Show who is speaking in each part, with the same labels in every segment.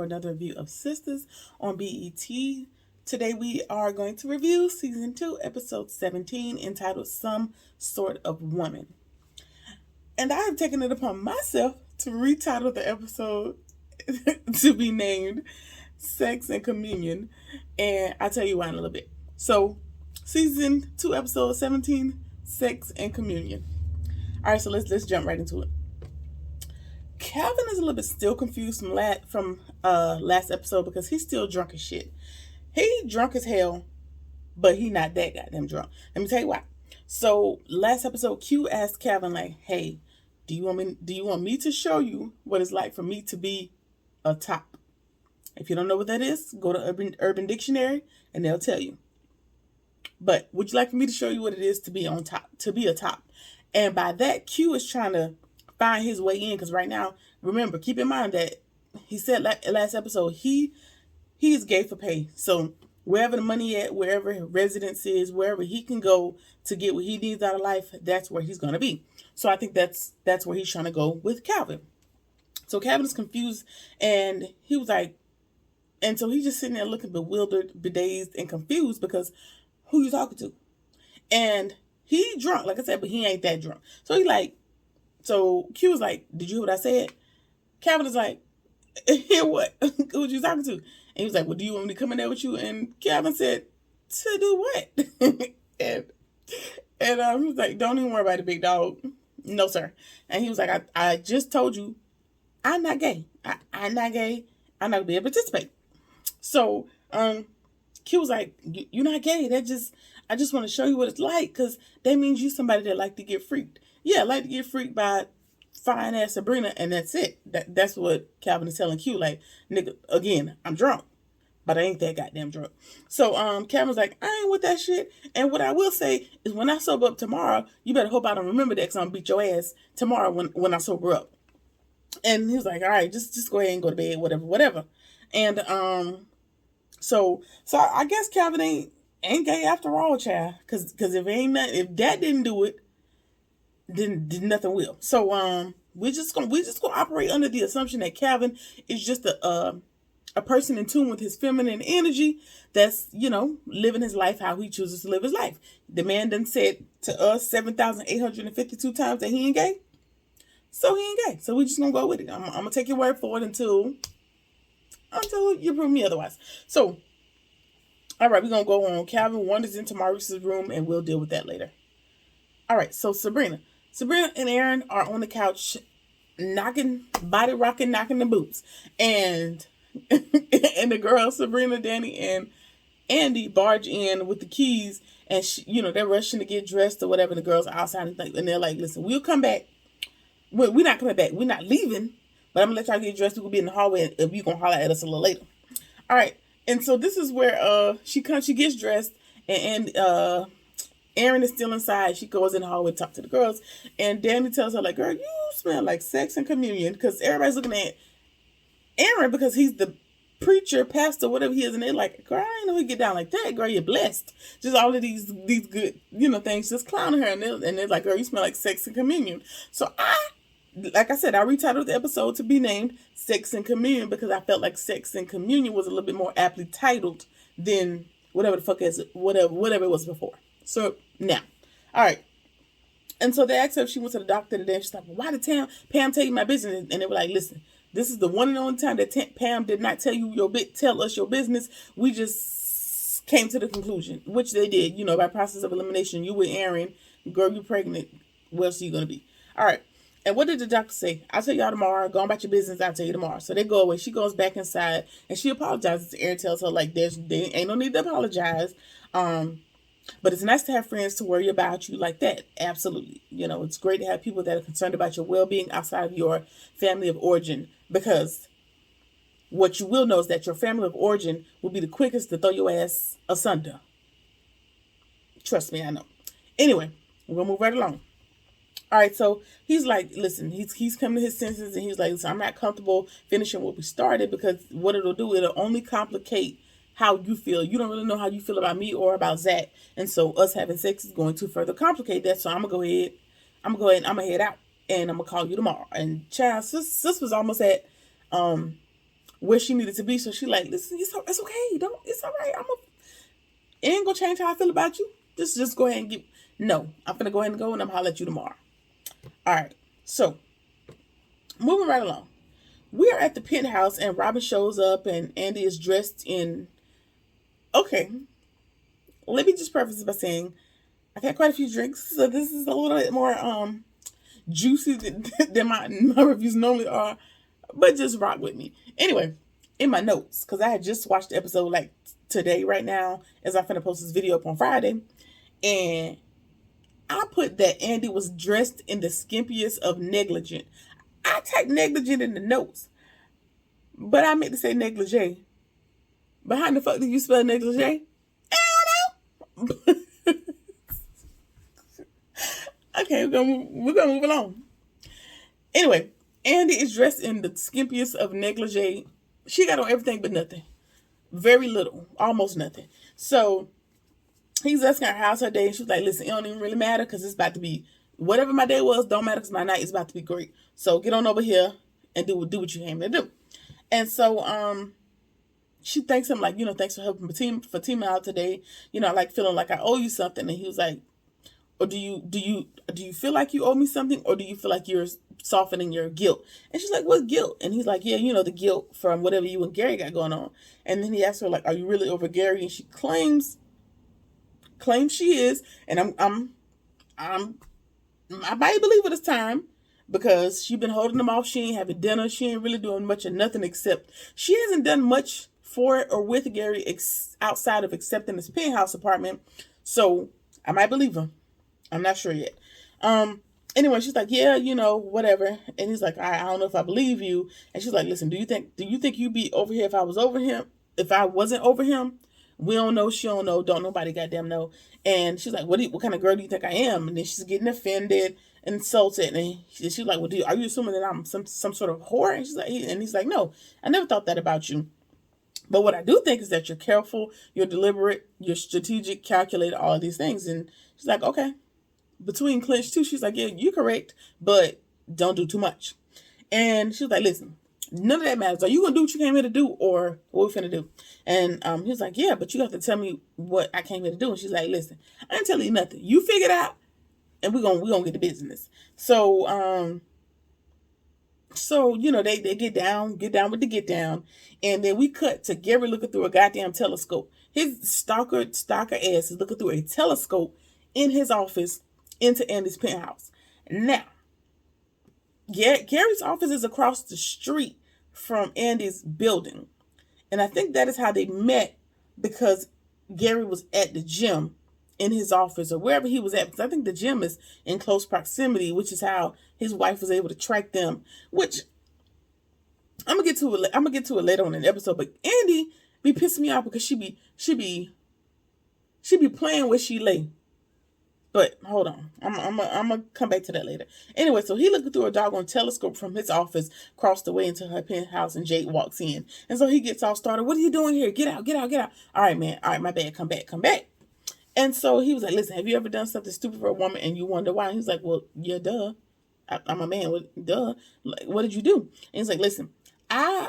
Speaker 1: for another review of Sistas on BET. Today we are going to review Season 2, Episode 17, entitled Some Sort of Woman. And I have taken it upon myself to retitle the episode to be named Sex and Communion. And I'll tell you why in a little bit. So, Season 2, Episode 17, Sex and Communion. Alright, so let's jump right into it. Calvin is a little bit still confused from last episode because he's still drunk as shit. He drunk as hell, but he not that goddamn drunk. Let me tell you why. So last episode, Q asked Calvin like, "Hey, do you want me to show you what it's like for me to be a top?" If you don't know what that is, go to Urban Dictionary and they'll tell you. But would you like for me to show you what it is to be on top, to be a top? And by that, Q is trying to find his way in, because right now, remember, keep in mind that he said last episode he is gay for pay. So wherever the money at, wherever his residence is, wherever he can go to get what he needs out of life, that's where he's gonna be. So I think that's where he's trying to go with Calvin. So Calvin is confused, and he was like, and so he's just sitting there looking bewildered, bedazed, and confused because who you talking to? And he drunk, like I said, but he ain't that drunk. So he like. So Q was like, "Did you hear what I said?" Calvin is like, "Hear what? Who you talking to?" And he was like, "Well, do you want me to come in there with you?" And Calvin said, "To do what?" and he was like, "Don't even worry about it, big dog. No, sir." And he was like, I just told you, I'm not gay. I'm not gay. I'm not going to be able to participate. So Q was like, "You're not gay. I just want to show you what it's like, because that means you somebody that like to get freaked." Yeah, I like to get freaked by fine ass Sabrina, and that's it. That's what Calvin is telling Q. Like, nigga, again, I'm drunk, but I ain't that goddamn drunk. So Calvin's like, "I ain't with that shit. And what I will say is, when I sober up tomorrow, you better hope I don't remember that, because I'm gonna beat your ass tomorrow when I sober up." And he was like, "All right, just go ahead and go to bed, whatever." And so I guess Calvin ain't gay after all, child. Cause if that didn't do it, then nothing will. So we're just gonna operate under the assumption that Calvin is just a person in tune with his feminine energy, that's, living his life how he chooses to live his life. The man done said to us 7,852 times that he ain't gay, so he ain't gay. So we just gonna go with it. I'm gonna take your word for it until you prove me otherwise. So, all right, we're gonna go on. Calvin wanders into Maurice's room, and we'll deal with that later. All right, so Sabrina and Aaron are on the couch, body rocking, knocking the boots. And and the girls, Sabrina, Danny, and Andy, barge in with the keys, and they're rushing to get dressed or whatever. The girls are outside, and they're like, "Listen, we'll come back. We're not coming back. We're not leaving, but I'm going to let y'all get dressed. We'll be in the hallway, and you're going to holler at us a little later." All right, and so this is where she gets dressed, and Aaron is still inside. She goes in the hallway to talk to the girls. And Danny tells her, like, "Girl, you smell like sex and communion." Because everybody's looking at Aaron because he's the preacher, pastor, whatever he is. And they're like, "Girl, I didn't know he get down like that. Girl, you're blessed." Just all of these good, things just clowning her. And they're like, "Girl, you smell like sex and communion." So like I said, I retitled the episode to be named Sex and Communion because I felt like Sex and Communion was a little bit more aptly titled than whatever the fuck whatever it was before. So now, all right. And so they asked her if she went to the doctor today. She's like, "Well, why did Pam tell you my business?" And they were like, "Listen, this is the one and only time that Pam did not tell us your business. We just came to the conclusion," which they did, by process of elimination. You with Aaron, girl, you pregnant. Where else are you going to be? All right. And what did the doctor say? "I'll tell y'all tomorrow. Go on about your business. I'll tell you tomorrow." So they go away. She goes back inside and she apologizes. Aaron tells her, like, there ain't no need to apologize. But it's nice to have friends to worry about you like that. Absolutely. It's great to have people that are concerned about your well-being outside of your family of origin, because what you will know is that your family of origin will be the quickest to throw your ass asunder. Trust me, I know. Anyway, we're going to move right along. All right, so he's like, listen, he's coming to his senses, and he's like, "Listen, I'm not comfortable finishing what we started, because what it'll do, it'll only complicate how you feel. You don't really know how you feel about me or about Zach. And so us having sex is going to further complicate that. So I'm going to head out, and I'm going to call you tomorrow." And child, sis was almost at where she needed to be. So she like, listen, it's okay. It's all right. It ain't gonna change how I feel about you. Just go ahead and get. No, I'm gonna go ahead and go, and I'm gonna holler at you tomorrow. All right. So moving right along, we are at the penthouse, and Robin shows up, and Andy is dressed in. Okay, let me just preface this by saying I've had quite a few drinks, so this is a little bit more juicy than my reviews normally are, but just rock with me. Anyway, in my notes, because I had just watched the episode like today, right now, as I'm finna post this video up on Friday, and I put that Andy was dressed in the skimpiest of negligent. I typed negligent in the notes, but I meant to say negligee. But how the fuck do you spell negligee? I don't know. Okay, we're gonna move along. Anyway, Andy is dressed in the skimpiest of negligee. She got on everything but nothing. Very little, almost nothing. So he's asking her how's her day, and she's like, listen, it don't even really matter because it's about to be whatever my day was, don't matter because my night is about to be great. So get on over here and do what you came to do. And so she thanks him like, thanks for helping for teaming out today. I like feeling like I owe you something. And he was like, or do you feel like you owe me something, or do you feel like you're softening your guilt? And she's like, what guilt? And he's like, yeah, the guilt from whatever you and Gary got going on. And then he asked her like, are you really over Gary? And she claims she is. And I might believe it this time, because she been holding him off. She ain't having dinner. She ain't really doing much of nothing, except she hasn't done much for or with Gary outside of accepting his penthouse apartment. So I might believe him. I'm not sure yet. Anyway, she's like, yeah, whatever. And he's like, I don't know if I believe you. And she's like, listen, do you think you'd be over here if I was over him? If I wasn't over him? We don't know. She don't know. Don't nobody goddamn know. And she's like, what kind of girl do you think I am? And then she's getting offended, insulted. And she's like, well, are you assuming that I'm some sort of whore? And he's like, no, I never thought that about you. But what I do think is that you're careful, you're deliberate, you're strategic, calculated, all of these things. And she's like, okay. Between clenched too, she's like, yeah, you're correct, but don't do too much. And she was like, listen, none of that matters. Are you going to do what you came here to do, or what we finna do? And he was like, yeah, but you have to tell me what I came here to do. And she's like, listen, I ain't telling you nothing. You figure it out, and we're gonna get to business. So, they get down with the get down. And then we cut to Gary looking through a goddamn telescope. His stalker ass is looking through a telescope in his office into Andy's penthouse. Now, Gary's office is across the street from Andy's building. And I think that is how they met, because Gary was at the gym in his office or wherever he was at, because I think the gym is in close proximity, which is how his wife was able to track them, which I'm gonna get to it later on in the episode. But Andy be pissing me off because she be playing where she lay. But hold on, I'm gonna come back to that later. Anyway, so he looking through a doggone telescope from his office across the way into her penthouse, and Jake walks in, and so he gets all started. What are you doing here? Get out! All right, man. All right, my bad. Come back. And so he was like, listen, have you ever done something stupid for a woman and you wonder why? And he's like, well, yeah, duh. I'm a man. Duh. Like, what did you do? And he's like, listen, I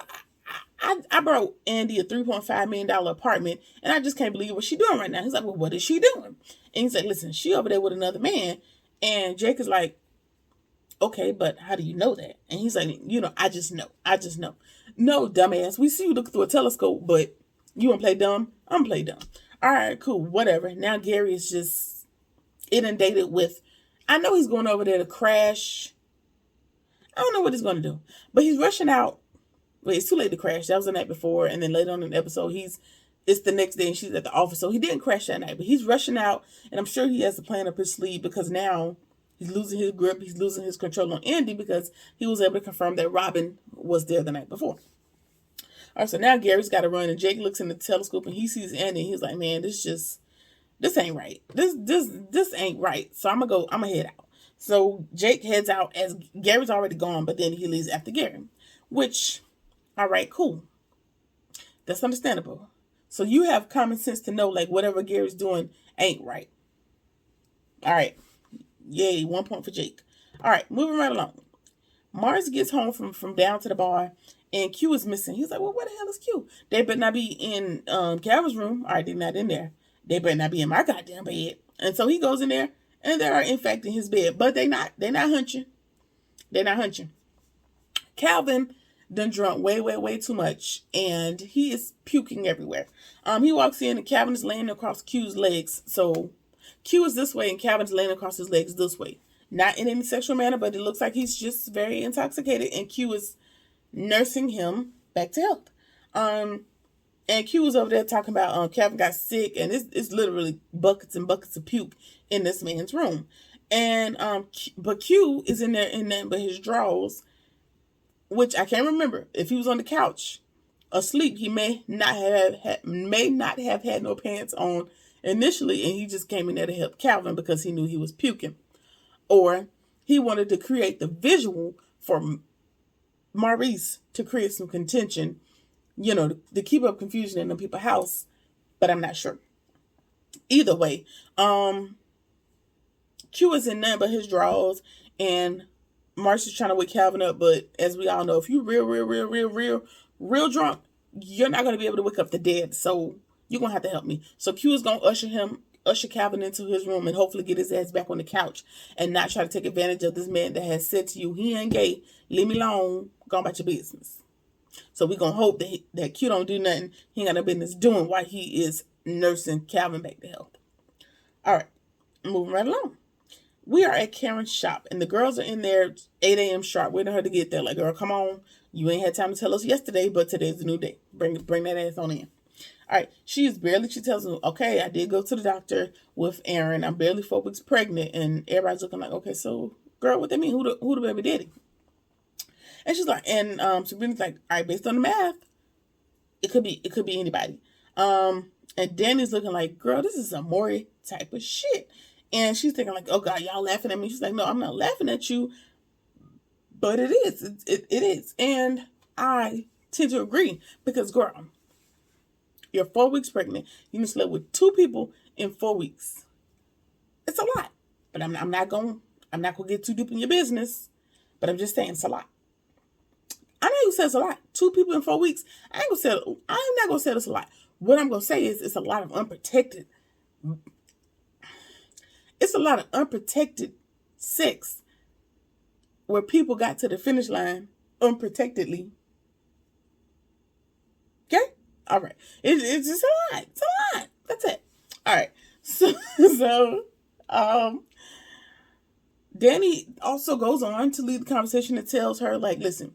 Speaker 1: brought Andy a $3.5 million apartment, and I just can't believe what she's doing right now. He's like, well, what is she doing? And he's like, listen, she over there with another man. And Jake is like, okay, but how do you know that? And he's like, I just know. No, dumbass. We see you look through a telescope, but you want to play dumb? I'm going to play dumb. All right, cool, whatever. Now Gary is just inundated with, I know he's going over there to crash. I don't know what he's going to do, but he's rushing out. Wait, it's too late to crash. That was the night before, and then later on in the episode, it's the next day and she's at the office. So he didn't crash that night, but he's rushing out, and I'm sure he has a plan up his sleeve, because now he's losing his grip. He's losing his control on Andy, because he was able to confirm that Robin was there the night before. All right, so now Gary's got to run, and Jake looks in the telescope and he sees Andy, and he's like, man, this ain't right. This ain't right. So I'm gonna head out. So Jake heads out as Gary's already gone, but then he leaves after Gary, which, all right, cool. That's understandable. So you have common sense to know, like, whatever Gary's doing ain't right. All right. Yay, 1 point for Jake. All right, moving right along. Mars gets home from down to the bar, and Q is missing. He's like, well, where the hell is Q? They better not be in Calvin's room. All right, they're not in there. They better not be in my goddamn bed. And so he goes in there, and they are in fact in his bed, but they're not hunching. They're not hunching. Calvin done drunk way too much, and he is puking everywhere. He walks in, and Calvin is laying across Q's legs. So Q is this way, and Calvin's laying across his legs this way. Not in any sexual manner, but it looks like he's just very intoxicated, and Q is nursing him back to health. And Q was over there talking about Calvin got sick, and it's literally buckets and buckets of puke in this man's room. And but Q is in there in nothing but his drawers, which I can't remember if he was on the couch asleep. He may not have had no pants on initially, and he just came in there to help Calvin because he knew he was puking, or he wanted to create the visual for Maurice to create some contention, to keep up confusion in the people's house. But I'm not sure. Either way, Q is in none but his drawers, and Maurice is trying to wake Calvin up. But as we all know, if you're real drunk, you're not going to be able to wake up the dead. So you're going to have to help me. So Q is going to usher Calvin into his room and hopefully get his ass back on the couch and not try to take advantage of this man that has said to you, he ain't gay, leave me alone, go about your business. So we're going to hope that Q don't do nothing he ain't got no business doing while he is nursing Calvin back to health. All right, moving right along. We are at Karen's shop, and the girls are in there 8 a.m. sharp, waiting for her to get there. Like, girl, come on. You ain't had time to tell us yesterday, but today's a new day. Bring that ass on in. All right, she tells him, okay, I did go to the doctor with Aaron. I'm barely 4 weeks pregnant, and everybody's looking like, okay, so, girl, what that mean? Who the baby daddy? And she's like, and Sabrina's like, all right, based on the math, it could be anybody. And Danny's looking like, girl, this is a Maury type of shit. And she's thinking like, oh God, y'all laughing at me. She's like, no, I'm not laughing at you, but it is. It is. And I tend to agree because, girl, you're 4 weeks pregnant. You slept with 2 people in 4 weeks. It's a lot, but I'm not gonna get too deep in your business. But I'm just saying it's a lot. I know you said it's a lot. 2 people in 4 weeks. I'm not gonna say it's a lot. What I'm gonna say is it's a lot of unprotected. It's a lot of unprotected sex where people got to the finish line unprotectedly. Okay? All right. It's just a lot. It's a lot. That's it. All right. So Danny also goes on to lead the conversation and tells her, like, listen,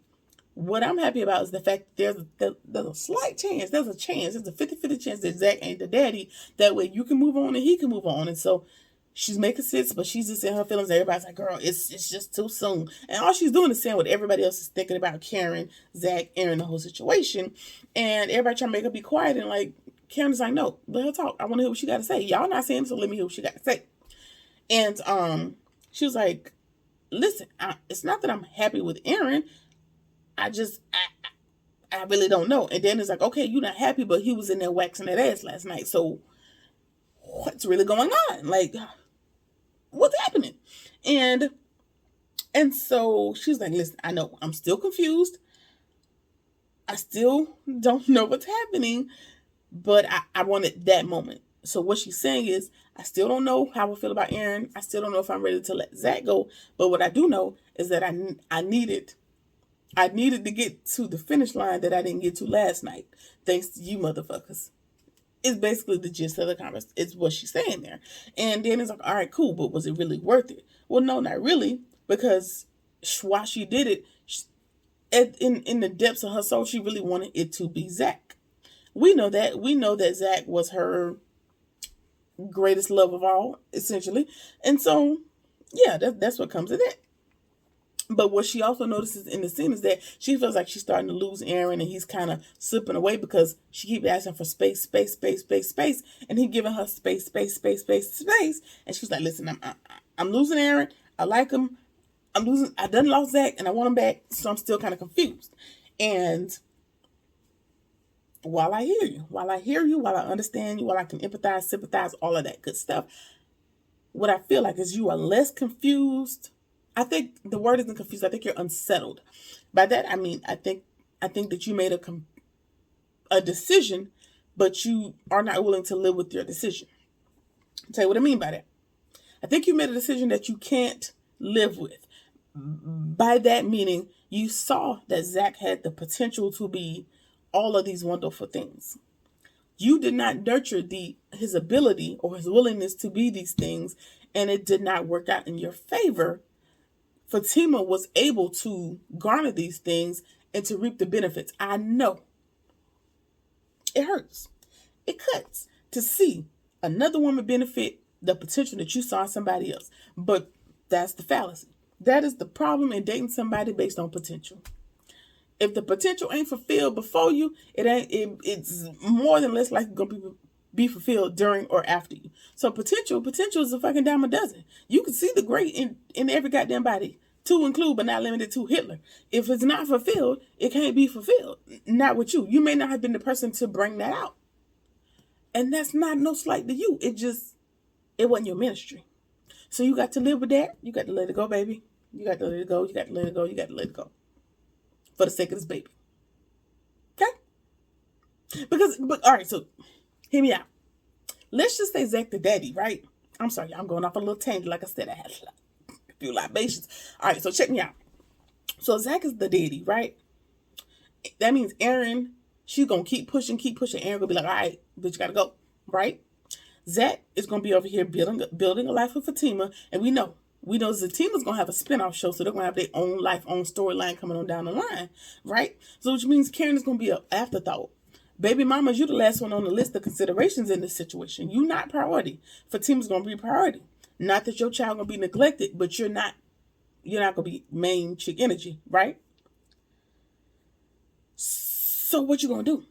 Speaker 1: what I'm happy about is the fact that there's a slight chance, there's a 50-50 chance that Zach ain't the daddy. That way you can move on and he can move on. And so she's making sense, but she's just in her feelings. Everybody's like, girl, it's just too soon. And all she's doing is saying what everybody else is thinking about Karen, Zach, Aaron, the whole situation. And everybody trying to make her be quiet. And like, Karen's like, no, let her talk. I want to hear what she got to say. Y'all not saying, so let me hear what she got to say. And she was like, listen, it's not that I'm happy with Aaron. I really don't know. And then it's like, okay, you're not happy, but he was in there waxing that ass last night. So what's really going on? Like, what's happening? And so she's like, listen, I know I'm still confused. I still don't know what's happening, but I wanted that moment. So what she's saying is, I still don't know how I feel about Aaron. I still don't know if I'm ready to let Zach go. But what I do know is that I needed to get to the finish line that I didn't get to last night. Thanks to you motherfuckers. It's basically the gist of the conversation. It's what she's saying there. And then it's like, all right, cool, but was it really worth it? Well, no, not really, because while she did it, in the depths of her soul, she really wanted it to be Zach. We know that Zach was her greatest love of all, essentially. And so, yeah, that's what comes of that. But what she also notices in the scene is that she feels like she's starting to lose Aaron, and he's kind of slipping away because she keeps asking for space, and he's giving her space. And she's like, listen, I'm losing Aaron. I like him. I done lost Zach, and I want him back, so I'm still kind of confused. And while I hear you, while I understand you, while I can empathize, sympathize, all of that good stuff, what I feel like is you are less confused. I think the word isn't confused. I think you're unsettled. By that, I mean, I think I think that you made a decision, but you are not willing to live with your decision. I'll tell you what I mean by that. I think you made a decision that you can't live with. By that meaning, you saw that Zach had the potential to be all of these wonderful things. You did not nurture his ability or his willingness to be these things, and it did not work out in your favor. Fatima was able to garner these things and to reap the benefits. I know it hurts. It cuts to see another woman benefit the potential that you saw in somebody else. But that's the fallacy. That is the problem in dating somebody based on potential. If the potential ain't fulfilled before you, it's more than less likely gonna be fulfilled during or after you. So potential is a fucking dime a dozen. You can see the great in every goddamn body, to include but not limited to Hitler. If it's not fulfilled, it can't be fulfilled. Not with you. You may not have been the person to bring that out. And that's not no slight to you. It wasn't your ministry. So you got to live with that. You got to let it go, baby. You got to let it go. You got to let it go. You got to let it go. For the sake of this baby. Okay? But all right, so hear me out. Let's just say Zach the daddy, right? I'm sorry, I'm going off a little tangent. Like I said, I had a few libations. All right, so check me out. So Zach is the daddy, right? That means Aaron, she's going to keep pushing. Aaron going to be like, all right, bitch, you got to go, right? Zach is going to be over here building a life with Fatima, and we know Fatima's going to have a spinoff show, so they're going to have their own life, own storyline coming on down the line, right? So which means Karen is going to be an afterthought. Baby mama, you're the last one on the list of considerations in this situation. You not priority. Fatima's going to be priority. Not that your child going to be neglected, but you're not going to be main chick energy, right? So what you going to do?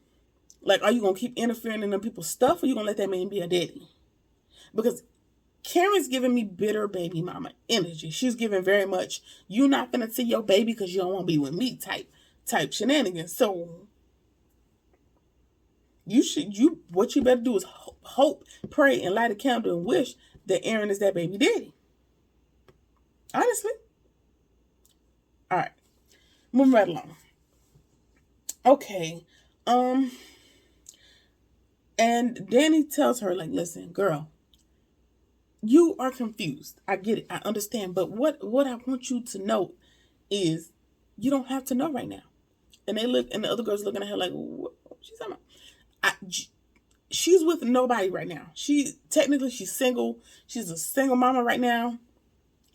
Speaker 1: Like, are you going to keep interfering in them people's stuff, or you going to let that man be a daddy? Because Karen's giving me bitter baby mama energy. She's giving very much, you not going to see your baby because you don't want to be with me type shenanigans. So what you better do is hope, pray, and light a candle and wish that Aaron is that baby daddy. Honestly. All right. Moving right along. Okay. And Danny tells her, like, listen, girl, you are confused. I get it. I understand. But what I want you to know is you don't have to know right now. And the other girl's looking at her like, what she's talking about? She's with nobody right now. She's single. She's a single mama right now.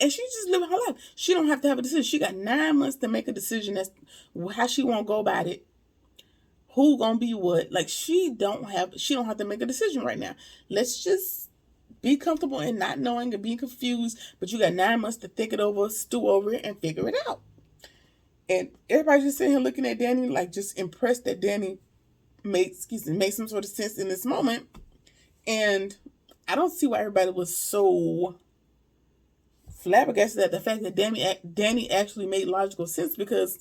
Speaker 1: And she's just living her life. She don't have to have a decision. She got 9 months to make a decision as how she want to go about it. Who gonna be what? Like, she don't have to make a decision right now. Let's just be comfortable in not knowing and being confused. But you got 9 months to think it over, stew over it, and figure it out. And everybody's just sitting here looking at Danny, like, just impressed that Danny made some sort of sense in this moment. And I don't see why everybody was so flabbergasted at the fact that Danny actually made logical sense, because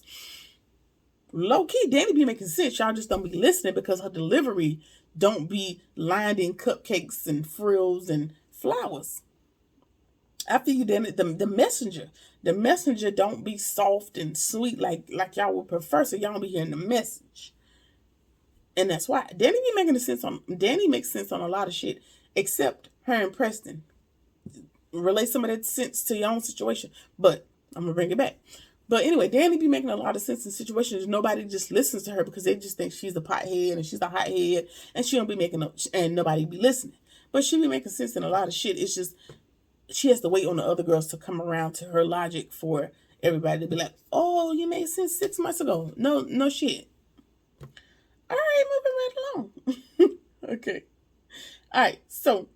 Speaker 1: low-key, Danny be making sense. Y'all just don't be listening because her delivery don't be lined in cupcakes and frills and flowers. I feel you, Danny. The messenger don't be soft and sweet like y'all would prefer, so y'all don't be hearing the message. And that's why Danny makes sense on a lot of shit, except her and Preston. Relate some of that sense to your own situation, but I'm gonna bring it back. But anyway, Danny be making a lot of sense in situations. Nobody just listens to her because they just think she's a pothead and she's a hothead, and she don't be making and nobody be listening. But she be making sense in a lot of shit. It's just she has to wait on the other girls to come around to her logic for everybody to be like, "Oh, you made sense 6 months ago." No shit. All right, moving right along. Okay. All right. So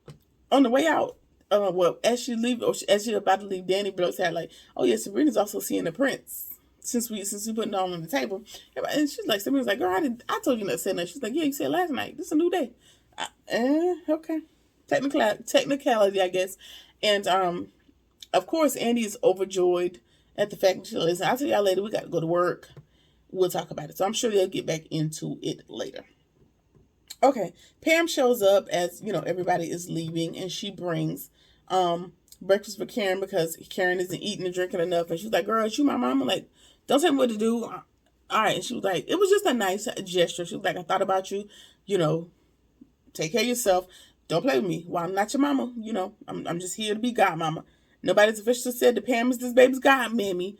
Speaker 1: on the way out, as she's about to leave, Danny blows out like, "Oh yeah, Sabrina's also seeing the prince since we putting it on the table." And she's like, Sabrina's like, "Girl, I told you not to say that." She's like, "Yeah, you said last night. This is a new day." Okay, technicality, I guess. And of course, Andy is overjoyed at the fact that she listen. I'll tell y'all later. We got to go to work. We'll talk about it. So I'm sure they'll get back into it later. Okay, Pam shows up as, everybody is leaving, and she brings breakfast for Karen because Karen isn't eating and drinking enough. And she's like, "Girl, is you my mama? Like, don't tell me what to do. all right. And she was like, it was just a nice gesture. She was like, I thought about you, you know, take care of yourself. Don't play with me. Well, I'm not your mama. You know, I'm just here to be godmama. Nobody's officially said that Pam is this baby's godmammy,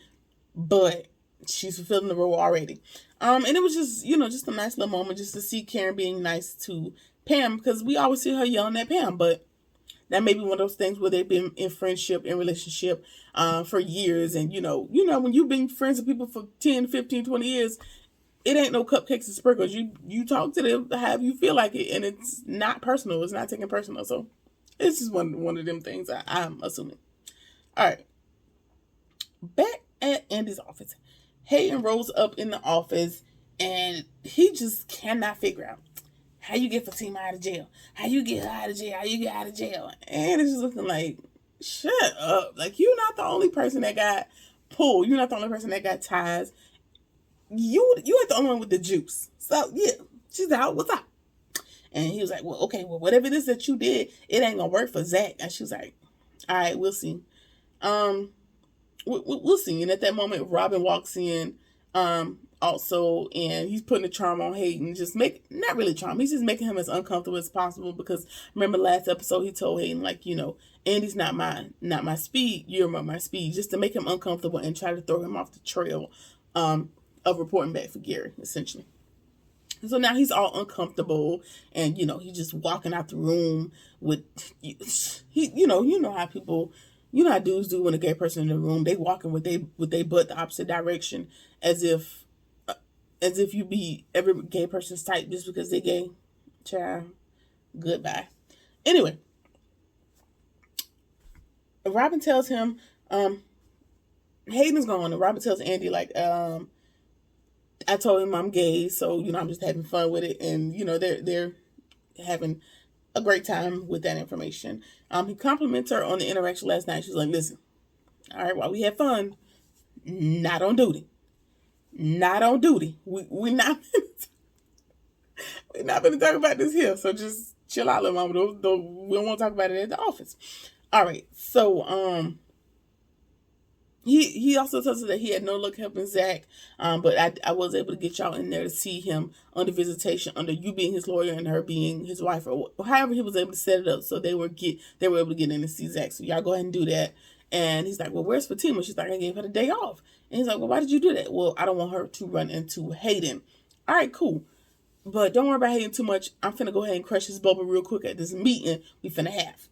Speaker 1: but she's fulfilling the role already. And it was just, just a nice little moment just to see Karen being nice to Pam, because we always see her yelling at Pam, but that may be one of those things where they've been in friendship and relationship for years. And, when you've been friends with people for 10, 15, 20 years, it ain't no cupcakes and sprinkles. You talk to them how you feel like it, and it's not personal. It's not taken personal. So it's just one of them things I'm assuming. All right. Back at Andy's office, Hayden rolls up in the office, and he just cannot figure out how you get Fatima out of jail. How you get her out of jail. How you get out of jail. And it's just looking like, shut up. Like, you're not the only person that got pulled. You're not the only person that got ties. You ain't the only one with the juice. So, yeah, she's out. What's up? And he was like, well, okay, well, whatever it is that you did, it ain't going to work for Zach. And she was like, all right, we'll see. We'll see. And at that moment, Robin walks in, also, and he's putting a charm on Hayden. Not really charm. He's just making him as uncomfortable as possible, because remember last episode he told Hayden, like, Andy's not my speed. You're my speed, just to make him uncomfortable and try to throw him off the trail, of reporting back for Gary, essentially. So now he's all uncomfortable, and he's just walking out the room with how people. You know how dudes do when a gay person in the room, they walking with they butt the opposite direction, as if you be every gay person's type just because they gay. Child, goodbye. Anyway, Robin tells him, Hayden's gone, and Robin tells Andy, like, I told him I'm gay, so I'm just having fun with it, and they're having a great time with that information. He compliments her on the interaction last night. She's like, listen, all right, while we had fun, not on duty. Not on duty. We're not going to talk about this here. So just chill out, little mama. We don't want to talk about it at the office. All right. So, he also tells us that he had no luck helping Zach, but I was able to get y'all in there to see him under visitation, under you being his lawyer and her being his wife, or however he was able to set it up so they were able to get in and see Zach. So y'all go ahead and do that. And he's like, well, where's Fatima? She's like, I gave her the day off. And he's like, well, why did you do that? Well, I don't want her to run into Hayden. All right, cool. But don't worry about Hayden too much. I'm finna go ahead and crush his bubble real quick at this meeting we finna have.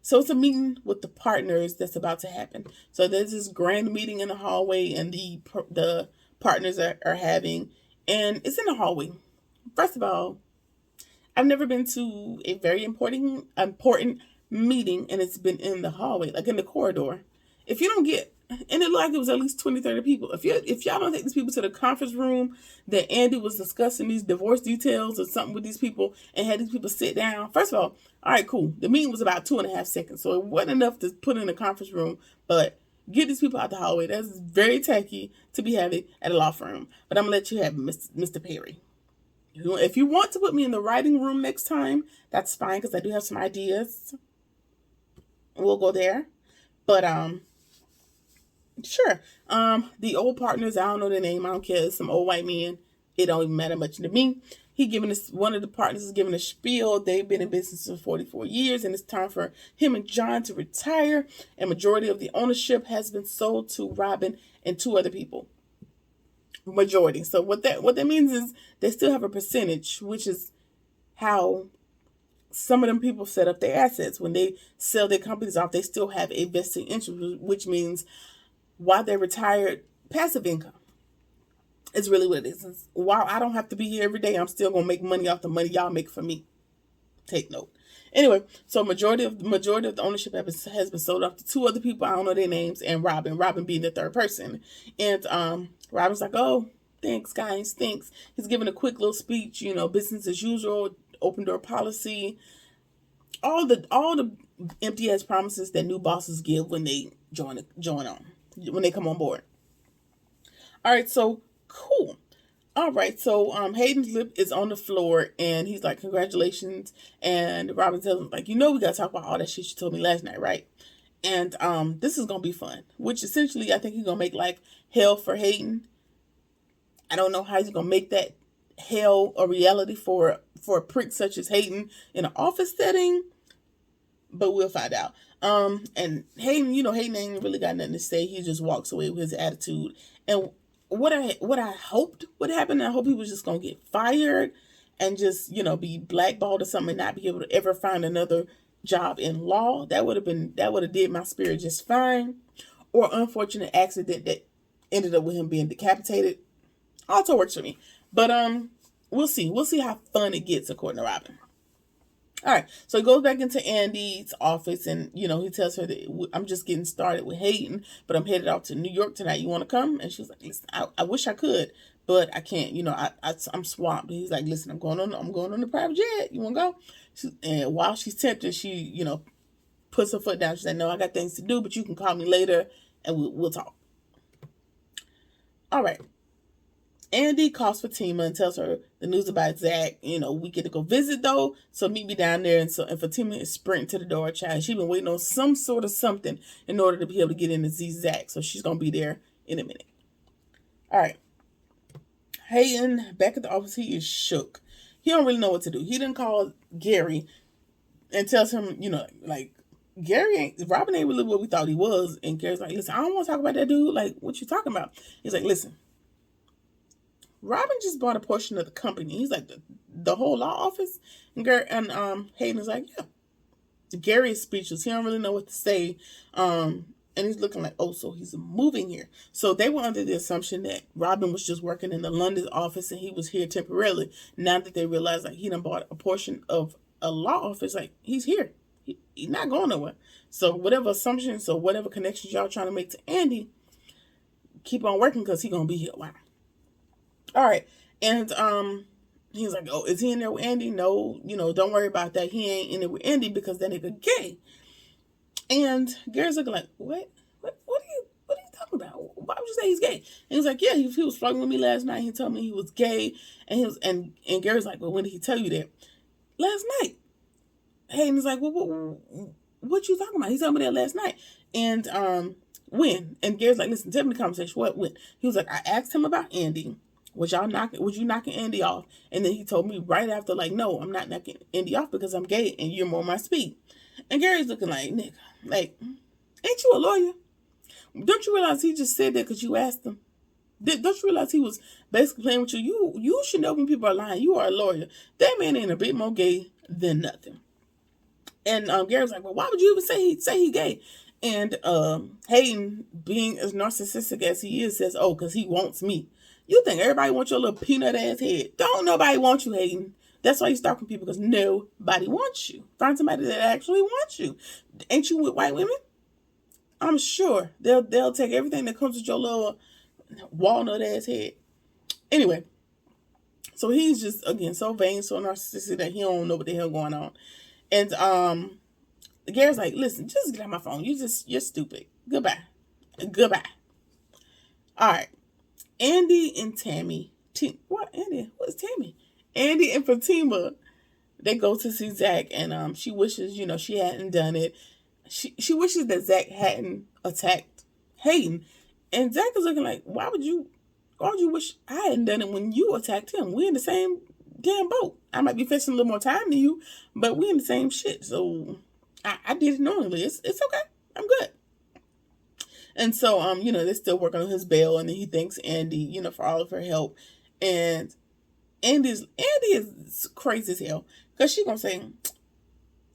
Speaker 1: So it's a meeting with the partners that's about to happen. So there's this grand meeting in the hallway, and the partners are having, and it's in the hallway. First of all, I've never been to a very important meeting, and it's been in the hallway, like in the corridor. If you don't get, and it looked like it was at least 20, 30 people. If y'all don't take these people to the conference room that Andy was discussing these divorce details or something with these people, and had these people sit down. First of all right, cool. The meeting was about 2.5 seconds, so it wasn't enough to put in a conference room, but get these people out the hallway. That's very tacky to be having at a law firm. But I'm going to let you have Mr. Perry. If you want to put me in the writing room next time, that's fine, because I do have some ideas. We'll go there. But, sure. The old partners, I don't know their name. I don't care. It's some old white men. It don't even matter much to me. One of the partners is giving a spiel. They've been in business for 44 years, and it's time for him and John to retire. And majority of the ownership has been sold to Robin and 2 other people. Majority. So what that means is they still have a percentage, which is how some of them people set up their assets. When they sell their companies off, they still have a vested interest, which means while they're retired, passive income. It's really what it is. While I don't have to be here every day, I'm still going to make money off the money y'all make for me. Take note. Anyway, so majority of the ownership has been sold off to 2 other people. I don't know their names, and Robin being the third person. And Robin's like, oh, thanks, guys, thanks. He's giving a quick little speech, business as usual, open door policy, all the empty ass promises that new bosses give when they when they come on board. All right, so cool. All right, so Hayden's lip is on the floor, and he's like, congratulations. And Robin tells him, like, we got to talk about all that shit you told me last night, right? And this is going to be fun, which essentially I think he's going to make like hell for Hayden. I don't know how he's gonna make that hell a reality for a prick such as Hayden in an office setting, but we'll find out. And Hayden, Hayden ain't really got nothing to say. He just walks away with his attitude. And what I hoped would happen, I hope he was just gonna get fired and just, be blackballed or something and not be able to ever find another job in law. That would have did my spirit just fine. Or unfortunate accident that ended up with him being decapitated. Also works for me. But we'll see. We'll see how fun it gets according to Robin. All right, so he goes back into Andy's office and, he tells her that I'm just getting started with Hayden, but I'm headed out to New York tonight. You want to come? And she's like, listen, I wish I could, but I can't. I'm swamped. And he's like, listen, I'm going on the private jet. You want to go? And while she's tempted, she, puts her foot down. She's like, no, I got things to do, but you can call me later and we'll talk. All right. Andy calls Fatima and tells her the news about Zach. We get to go visit though, so meet me down there. And Fatima is sprinting to the door, child. She's been waiting on some sort of something in order to be able to get in to see Zach. So she's gonna be there in a minute. All right. Hayden back at the office, he is shook. He don't really know what to do. He didn't call Gary and tells him, Robin ain't really what we thought he was. And Gary's like, listen, I don't want to talk about that dude. Like, what you talking about? He's like, listen. Robin just bought a portion of the company. He's like, the whole law office? And Hayden is like, yeah. Gary is speechless. He don't really know what to say. And he's looking like, oh, so he's moving here. So they were under the assumption that Robin was just working in the London office and he was here temporarily. Now that they realize like he done bought a portion of a law office, like he's here. He's not going nowhere. So whatever assumptions or whatever connections y'all trying to make to Andy, keep on working because he's going to be here a while. All right. And he's like, oh, is he in there with Andy? No, don't worry about that. He ain't in there with Andy because that nigga gay. And Gary's looking like, what are you talking about? Why would you say he's gay? And he's like, yeah, he was flirting with me last night. He told me he was gay. And and Gary's like, well, when did he tell you that? Last night. Hayden's like, well, what you talking about? He told me that last night. And when? And Gary's like, listen, tell me the conversation. What? When? He was like, I asked him about Andy. Was you knocking Andy off? And then he told me right after, like, no, I'm not knocking Andy off because I'm gay and you're more my speed. And Gary's looking like, nigga, like, ain't you a lawyer? Don't you realize he just said that because you asked him? Don't you realize he was basically playing with you? You should know when people are lying. You are a lawyer. That man ain't a bit more gay than nothing. And Gary's like, well, why would you even say he gay? And Hayden, being as narcissistic as he is, says, oh, because he wants me. You think everybody wants your little peanut ass head. Don't nobody want you, Hayden. That's why you stalking people, because nobody wants you. Find somebody that actually wants you. Ain't you with white women? I'm sure they'll take everything that comes with your little walnut ass head. Anyway, so he's just, again, so vain, so narcissistic that he don't know what the hell going on. And Gary's like, listen, just get out my phone. You're stupid. Goodbye. All right. Andy and Tammy. What? Andy? What's Tammy? Andy and Fatima. They go to see Zach, and she wishes, she hadn't done it. She wishes that Zach hadn't attacked Hayden. And Zach is looking like, why would you wish I hadn't done it when you attacked him? We're in the same damn boat. I might be facing a little more time than you, but we're in the same shit. So I did it knowingly. It's okay. I'm good. And so, they're still working on his bail, and then he thanks Andy, for all of her help. And Andy is crazy as hell, because she's going to say,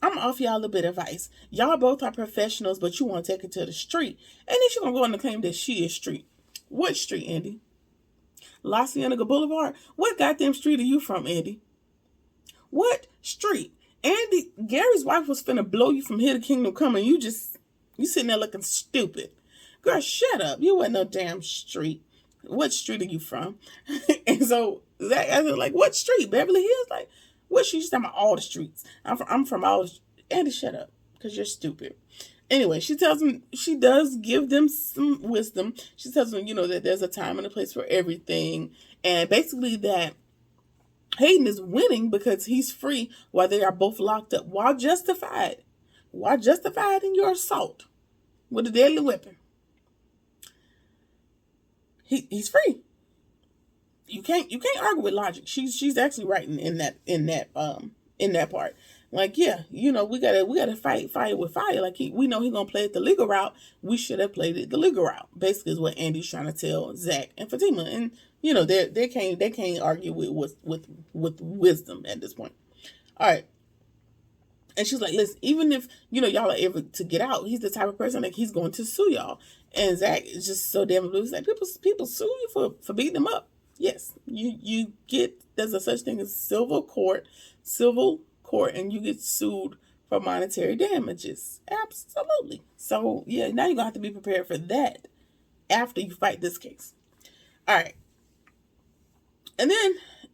Speaker 1: I'm off y'all a bit of advice. Y'all both are professionals, but you want to take it to the street. And then she's going to go on to claim that she is street. What street, Andy? La Cienega Boulevard? What goddamn street are you from, Andy? What street? Andy, Gary's wife was finna blow you from here to Kingdom Come, and you sitting there looking stupid. Girl, shut up. You wasn't no damn street. What street are you from? And so Zach asked her, like, what street? Beverly Hills? Like, what street? She's talking about all the streets. I'm from all the... Andy, shut up, because you're stupid. Anyway, she tells him, she does give them some wisdom. She tells them, that there's a time and a place for everything. And basically that Hayden is winning because he's free while they are both locked up, while justified in your assault with a deadly weapon. He's free. you can't argue with logic. She's actually right in that part. Like, yeah, we gotta fight fire with fire. Like, we know he gonna play it the legal route. We should have played it the legal route. Basically, is what Andy's trying to tell Zach and Fatima. And they can't argue with wisdom at this point. All right. And she's like, listen, even if, y'all are ever to get out, he's the type of person like he's going to sue y'all. And Zach is just so damn blue. He's like, people sue you for beating them up. Yes, you get, there's a such thing as civil court, and you get sued for monetary damages. Absolutely. So, yeah, now you're going to have to be prepared for that after you fight this case. All right. And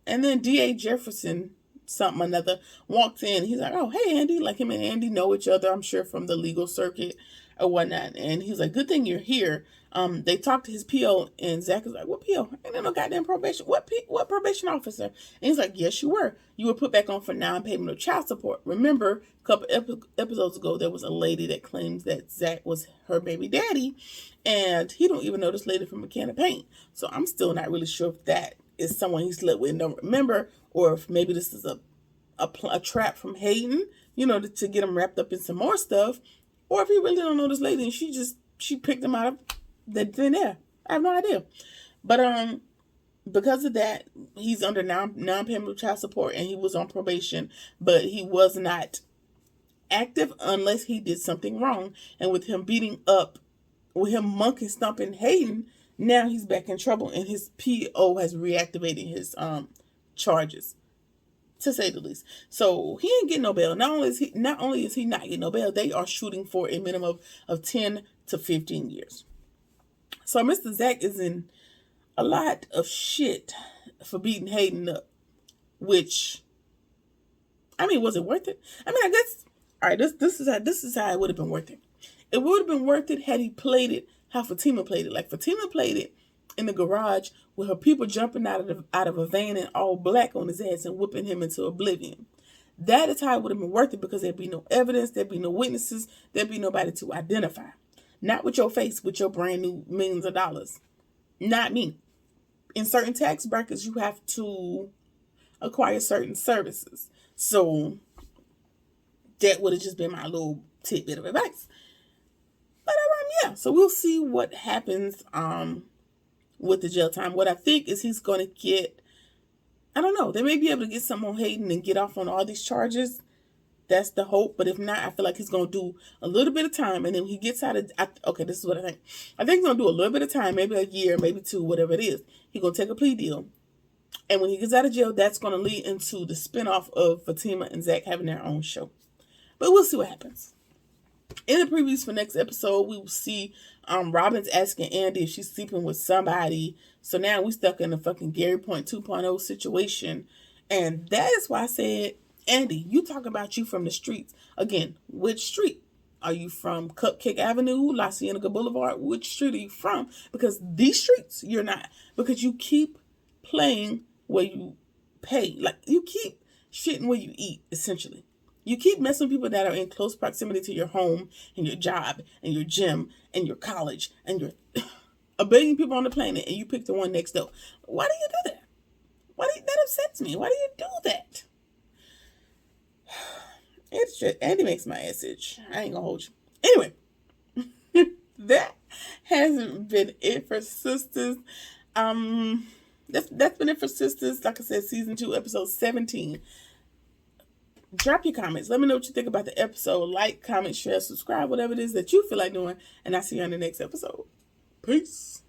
Speaker 1: then D.A. Jefferson something or another walks in. He's like, oh, hey, Andy. Like, him and Andy know each other, I'm sure, from the legal circuit or whatnot. And he's like, good thing you're here. They talked to his PO, and Zach is like, what PO? Ain't no goddamn probation. What probation officer? And he's like, yes, you were. You were put back on for non-payment of child support. Remember, a couple episodes ago, there was a lady that claims that Zach was her baby daddy, and he don't even know this lady from a can of paint. So I'm still not really sure if that is someone he slept with and don't remember, or if maybe this is a trap from Hayden, to get him wrapped up in some more stuff, or if he really don't know this lady and she picked him out of the thin air. I have no idea. But because of that, he's under non-payment of child support, and he was on probation, but he was not active unless he did something wrong. And with him monkey stomping Hayden, now he's back in trouble, and his PO has reactivated his charges, to say the least. So he ain't getting no bail. Not only is he not getting no bail, they are shooting for a minimum of 10 to 15 years. So Mr. Zach is in a lot of shit for beating Hayden up, which, I mean, was it worth it? I mean, I guess, all right, this is how it would have been worth it. It would have been worth it had he played it how Fatima played it. Like, Fatima played it in the garage with her people jumping out of a van in all black on his ass and whipping him into oblivion. That is how it would have been worth it, because there'd be no evidence, there'd be no witnesses, there'd be nobody to identify. Not with your face, with your brand new millions of dollars. Not me. In certain tax brackets, you have to acquire certain services. So that would have just been my little tidbit of advice. But yeah, so we'll see what happens with the jail time. What I think is he's going to get, I don't know, they may be able to get something on Hayden and get off on all these charges. That's the hope. But if not, I feel like he's going to do a little bit of time. And then when he gets out of, okay, this is what I think. I think he's going to do a little bit of time, maybe a year, maybe two, whatever it is. He's going to take a plea deal. And when he gets out of jail, that's going to lead into the spinoff of Fatima and Zach having their own show. But we'll see what happens. In the previews for next episode, we will see Robin's asking Andy if she's sleeping with somebody. So now we stuck in a fucking Gary Point 2.0 situation. And that is why I said, Andy, you talk about you from the streets. Again, which street? Are you from Cupcake Avenue, La Cienega Boulevard? Which street are you from? Because these streets, you're not. Because you keep playing where you pay. Like, you keep shitting where you eat, essentially. You keep messing with people that are in close proximity to your home and your job and your gym and your college and your a billion people on the planet, and you pick the one next door. Why do you do that? That upsets me. Why do you do that? It's just, Andy makes my ass itch. I ain't gonna hold you. Anyway, that hasn't been it for Sistas. That's been it for Sistas. Like I said, season 2, episode 17. Drop your comments. Let me know what you think about the episode. Like, comment, share, subscribe, whatever it is that you feel like doing. And I'll see you on the next episode. Peace.